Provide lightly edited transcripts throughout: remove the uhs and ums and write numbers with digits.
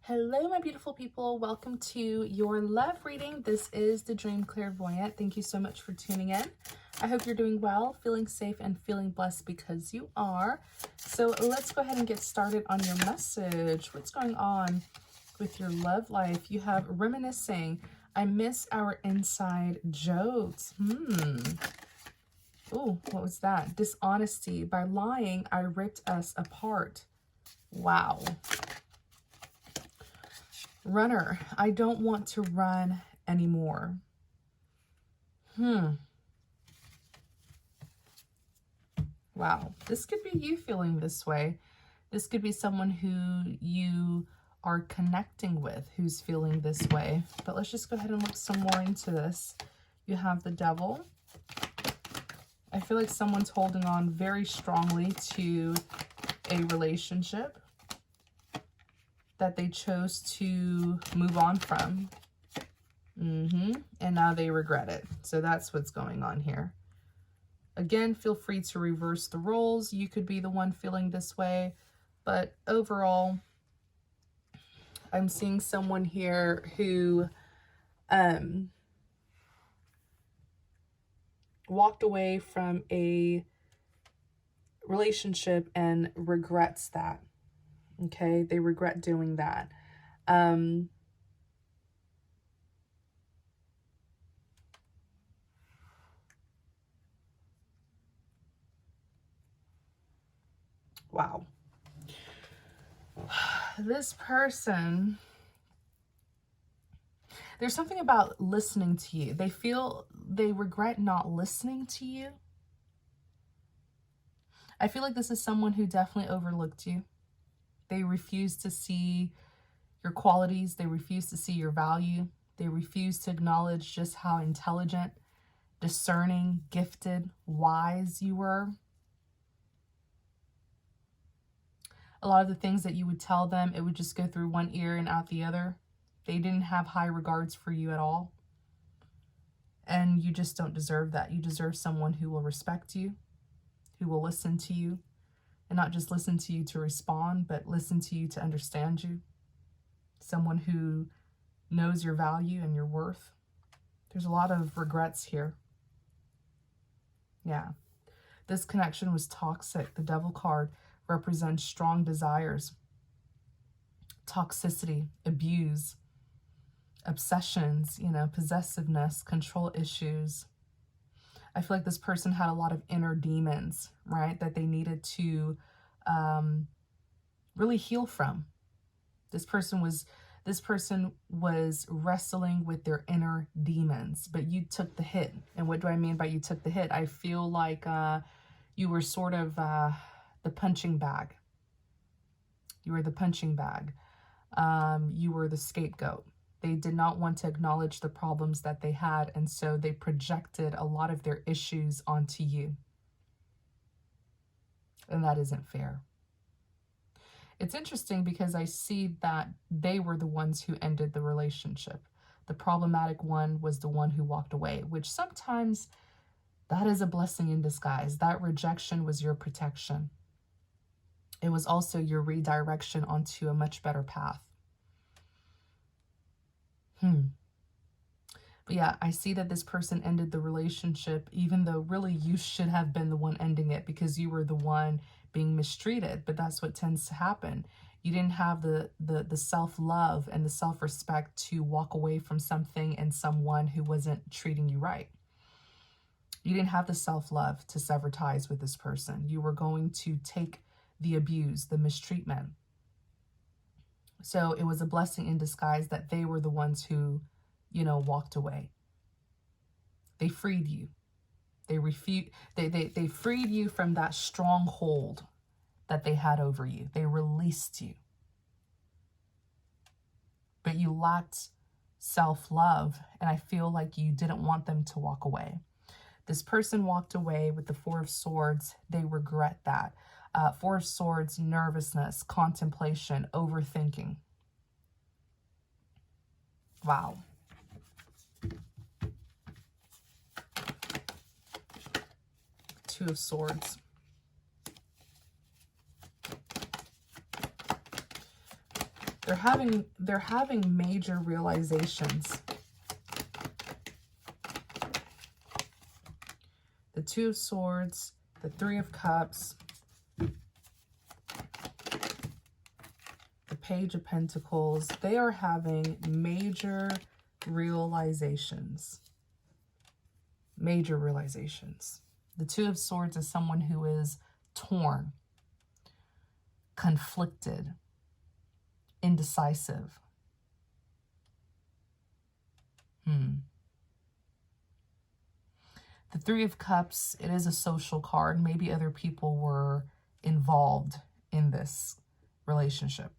Hello, my beautiful people. Welcome to your love reading. This is the Dream Clairvoyant. Thank you so much for tuning in. I hope you're doing well, feeling safe, and feeling blessed because you are. So let's go ahead and get started on your message. What's going on with your love life? You have reminiscing. I miss our inside jokes. Oh, what was that? Dishonesty. By lying, I ripped us apart. Wow. Runner, I don't want to run anymore. Wow, this could be you feeling this way. This could be someone who you are connecting with who's feeling this way. But let's just go ahead and look some more into this. You have the Devil. I feel like someone's holding on very strongly to a relationship that they chose to move on from. And now they regret it. So that's what's going on here. Again, feel free to reverse the roles. You could be the one feeling this way. But overall, I'm seeing someone here who walked away from a relationship and regrets that. Okay, they regret doing that. Wow. This person, there's something about listening to you. They feel they regret not listening to you. I feel like this is someone who definitely overlooked you. They refuse to see your qualities. They refuse to see your value. They refuse to acknowledge just how intelligent, discerning, gifted, wise you were. A lot of the things that you would tell them, it would just go through one ear and out the other. They didn't have high regards for you at all. And you just don't deserve that. You deserve someone who will respect you, who will listen to you, and not just listen to you to respond, but listen to you to understand you. Someone who knows your value and your worth. There's a lot of regrets here. Yeah. This connection was toxic. The Devil card represents strong desires, toxicity, abuse, obsessions, possessiveness, control issues. I feel like this person had a lot of inner demons, right, that they needed to really heal from. This person was wrestling with their inner demons, but you took the hit. And what do I mean by you took the hit? I feel like you were sort of the punching bag. You were the punching bag. You were the scapegoat. They did not want to acknowledge the problems that they had, and so they projected a lot of their issues onto you. And that isn't fair. It's interesting because I see that they were the ones who ended the relationship. The problematic one was the one who walked away, which sometimes that is a blessing in disguise. That rejection was your protection. It was also your redirection onto a much better path. But yeah, I see that this person ended the relationship, even though really you should have been the one ending it because you were the one being mistreated. But that's what tends to happen. You didn't have the self-love and the self-respect to walk away from something and someone who wasn't treating you right. You didn't have the self-love to sever ties with this person. You were going to take the abuse, the mistreatment. So it was a blessing in disguise that they were the ones who, walked away. They freed you. They freed you from that stronghold that they had over you. They released you. But you lacked self-love, and I feel like you didn't want them to walk away. This person walked away with the Four of Swords. They regret that. Four of Swords, nervousness, contemplation, overthinking. Wow. Two of Swords. They're having major realizations. The Two of Swords, the Three of Cups, the Page of Pentacles. They are having major realizations. Major realizations. The Two of Swords is someone who is torn, conflicted, indecisive. The Three of Cups, it is a social card. Maybe other people were involved in this relationship.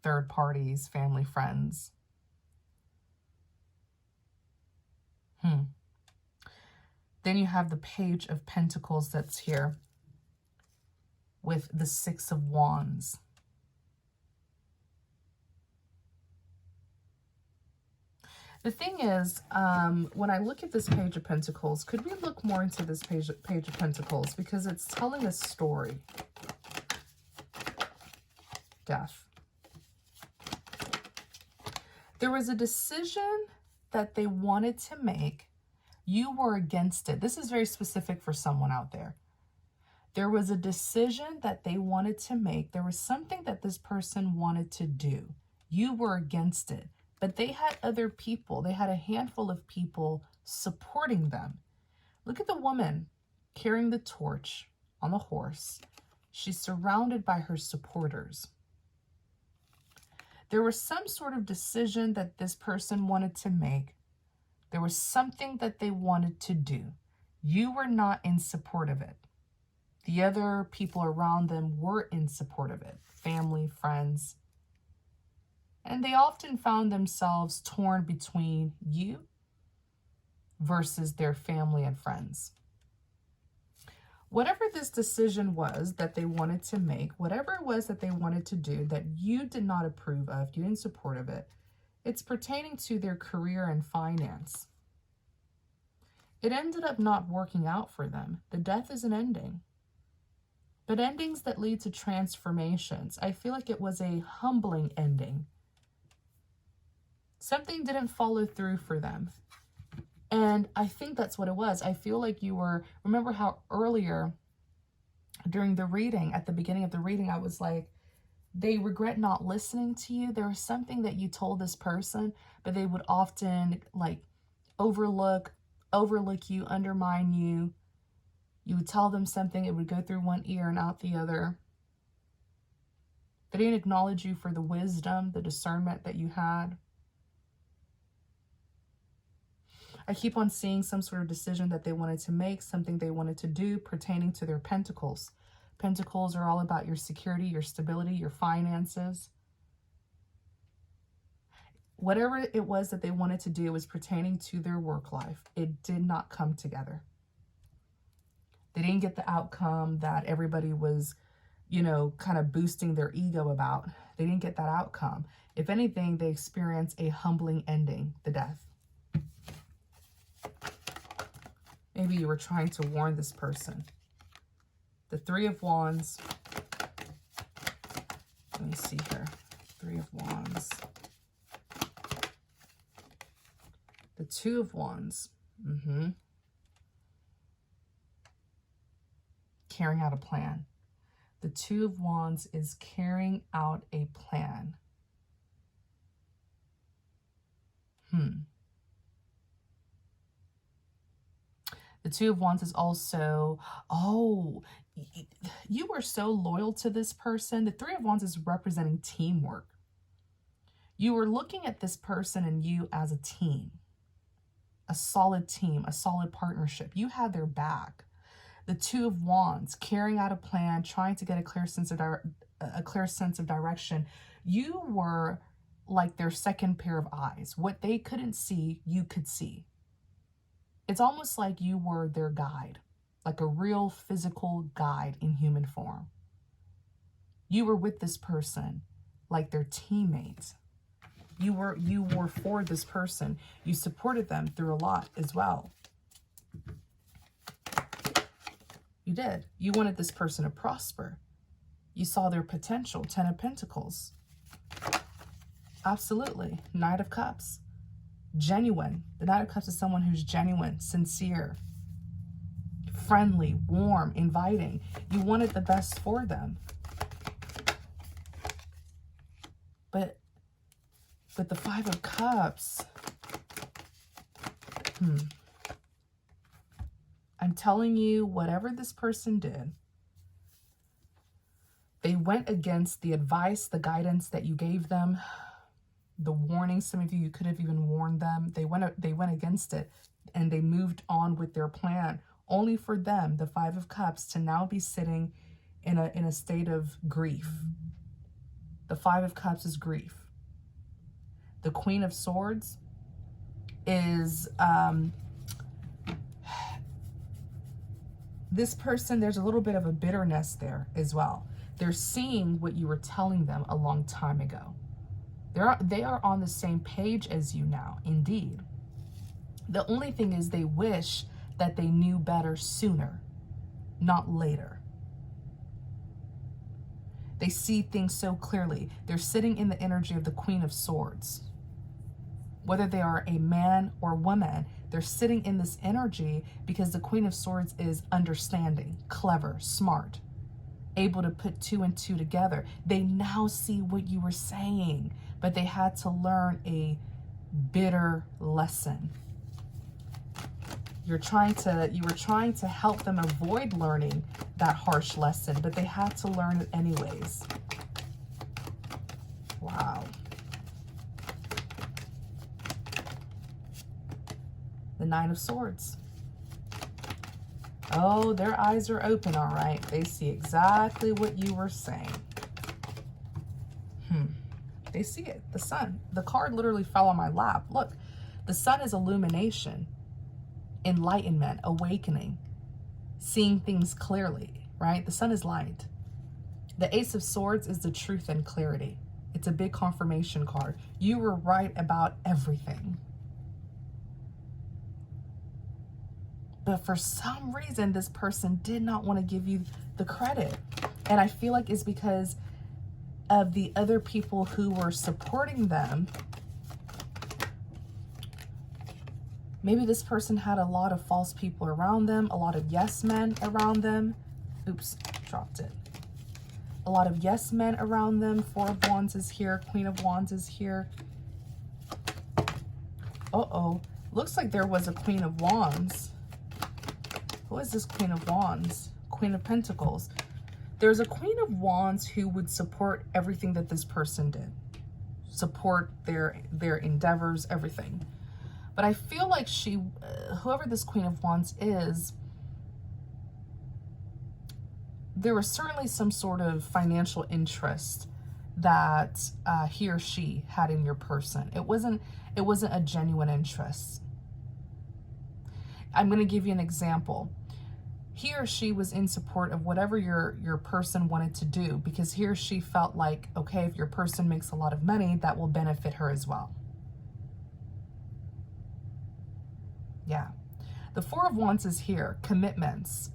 Third parties, family, friends. Then you have the Page of Pentacles that's here with the Six of Wands. The thing is, when I look at this Page of Pentacles, could we look more into this Page of Pentacles? Because it's telling a story. Death. There was a decision that they wanted to make. You were against it. This is very specific for someone out there. There was a decision that they wanted to make. There was something that this person wanted to do. You were against it. But they had other people. They had a handful of people supporting them. Look at the woman carrying the torch on the horse. She's surrounded by her supporters. There was some sort of decision that this person wanted to make. There was something that they wanted to do. You were not in support of it. The other people around them were in support of it. Family, friends. And they often found themselves torn between you versus their family and friends. Whatever this decision was that they wanted to make, whatever it was that they wanted to do that you did not approve of, you didn't support of it, it's pertaining to their career and finance. It ended up not working out for them. The death is an ending. But endings that lead to transformations, I feel like it was a humbling ending. Something didn't follow through for them. And I think that's what it was. I feel like you were, remember how earlier during the reading, at the beginning of the reading, I was like, they regret not listening to you. There was something that you told this person, but they would often like overlook you, undermine you. You would tell them something, it would go through one ear and out the other. They didn't acknowledge you for the wisdom, the discernment that you had. I keep on seeing some sort of decision that they wanted to make, something they wanted to do pertaining to their pentacles. Pentacles are all about your security, your stability, your finances. Whatever it was that they wanted to do was pertaining to their work life. It did not come together. They didn't get the outcome that everybody was, you know, kind of boosting their ego about. They didn't get that outcome. If anything, they experienced a humbling ending, the death. Maybe you were trying to warn this person. The Three of Wands. Let me see here. Three of Wands. The Two of Wands. Carrying out a plan. The Two of Wands is carrying out a plan. The Two of Wands is also, oh, you were so loyal to this person. The Three of Wands is representing teamwork. You were looking at this person and you as a team, a solid team, a solid partnership. You had their back. The Two of Wands, carrying out a plan, trying to get a clear sense of direction. You were like their second pair of eyes. What they couldn't see, you could see. It's almost like you were their guide, like a real physical guide in human form. You were with this person like their teammates. You were for this person. You supported them through a lot as well. You did. You wanted this person to prosper. You saw their potential. Ten of Pentacles. Absolutely. Knight of Cups. Genuine. The Knight of Cups is someone who's genuine, sincere, friendly, warm, inviting. You wanted the best for them. But with the Five of Cups, I'm telling you, whatever this person did, they went against the advice, the guidance that you gave them, the warning. Some of you could have even warned them. They went against it, and they moved on with their plan, only for them, the Five of Cups, to now be sitting in a state of grief. The Five of Cups is grief. The Queen of Swords is this person, there's a little bit of a bitterness there as well. They're seeing what you were telling them a long time ago. They are on the same page as you now, indeed. The only thing is they wish that they knew better sooner, not later. They see things so clearly. They're sitting in the energy of the Queen of Swords. Whether they are a man or woman, they're sitting in this energy because the Queen of Swords is understanding, clever, smart, able to put two and two together. They now see what you were saying, but they had to learn a bitter lesson. You were trying to help them avoid learning that harsh lesson, but they had to learn it anyways. Wow. The Nine of Swords. Oh, their eyes are open, all right. They see exactly what you were saying. They see it. The sun. The card literally fell on my lap. Look, the sun is illumination, enlightenment, awakening, seeing things clearly, right? The sun is light. The Ace of Swords is the truth and clarity. It's a big confirmation card. You were right about everything. But for some reason, this person did not want to give you the credit. And I feel like it's because of the other people who were supporting them. Maybe this person had a lot of false people around them, a lot of yes men around them. Oops, dropped it. A lot of yes men around them. Four of Wands is here. Queen of Wands is here. Uh-oh. Looks like there was a Queen of Wands. Who is this Queen of Wands? Queen of Pentacles. There's a Queen of Wands who would support everything that this person did. Support their endeavors, everything. But I feel like whoever this Queen of Wands is, there was certainly some sort of financial interest that he or she had in your person. It wasn't a genuine interest. I'm going to give you an example. He or she was in support of whatever your person wanted to do, because he or she felt like, okay, if your person makes a lot of money, that will benefit her as well. Yeah. The Four of Wands is here. Commitments,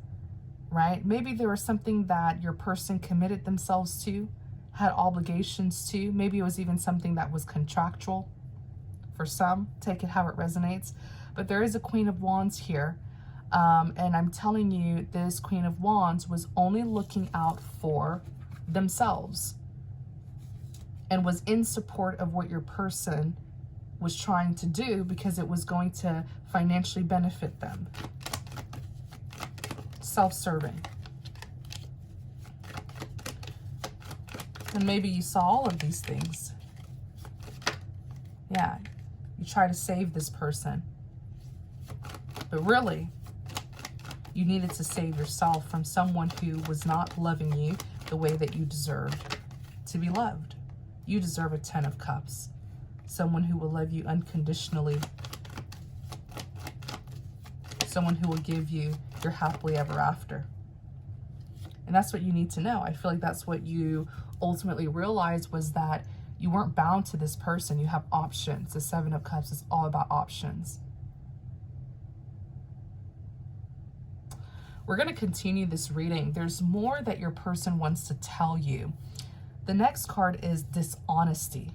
right? Maybe there was something that your person committed themselves to, had obligations to. Maybe it was even something that was contractual for some. Take it how it resonates. But there is a Queen of Wands here. And I'm telling you, this Queen of Wands was only looking out for themselves and was in support of what your person was trying to do because it was going to financially benefit them. Self-serving. And maybe you saw all of these things. Yeah, you try to save this person. But really, you needed to save yourself from someone who was not loving you the way that you deserved to be loved. You deserve a 10 of Cups. Someone who will love you unconditionally. Someone who will give you your happily ever after. And that's what you need to know. I feel like that's what you ultimately realized, was that you weren't bound to this person. You have options. The Seven of Cups is all about options. We're going to continue this reading. There's more that your person wants to tell you. The next card is dishonesty.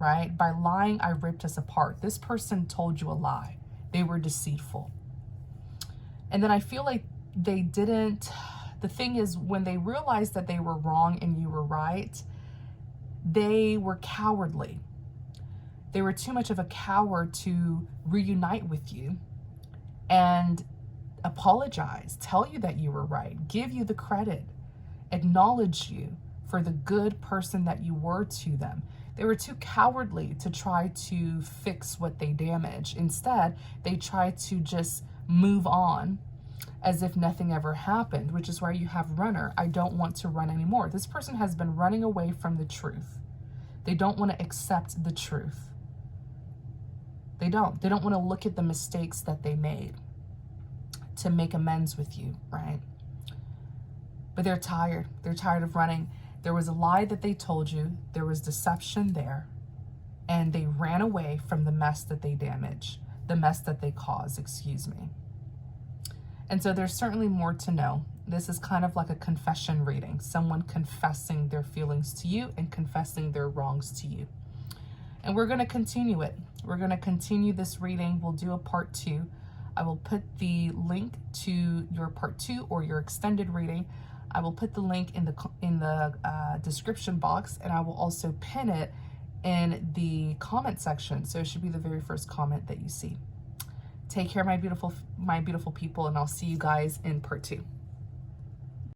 right? By lying, I ripped us apart. This person told you a lie. They were deceitful. And then I feel like they didn't, the thing is, when they realized that they were wrong and you were right, they were cowardly. They were too much of a coward to reunite with you and apologize, tell you that you were right, give you the credit, acknowledge you for the good person that you were to them. They were too cowardly to try to fix what they damaged. Instead, they tried to just move on as if nothing ever happened, which is why you have runner. I don't want to run anymore. This person has been running away from the truth. They don't want to accept the truth. They don't want to look at the mistakes that they made to make amends with you, right? But they're tired. They're tired of running. There was a lie that they told you. There was deception there. And they ran away from the mess that they damaged, the mess that they caused, excuse me. And so there's certainly more to know. This is kind of like a confession reading, someone confessing their feelings to you and confessing their wrongs to you. And we're going to continue it. We're going to continue this reading. We'll do a part 2. I will put the link to your part 2 or your extended reading. I will put the link in the description box, and I will also pin it in the comment section. So it should be the very first comment that you see. Take care, my beautiful people, and I'll see you guys in part 2.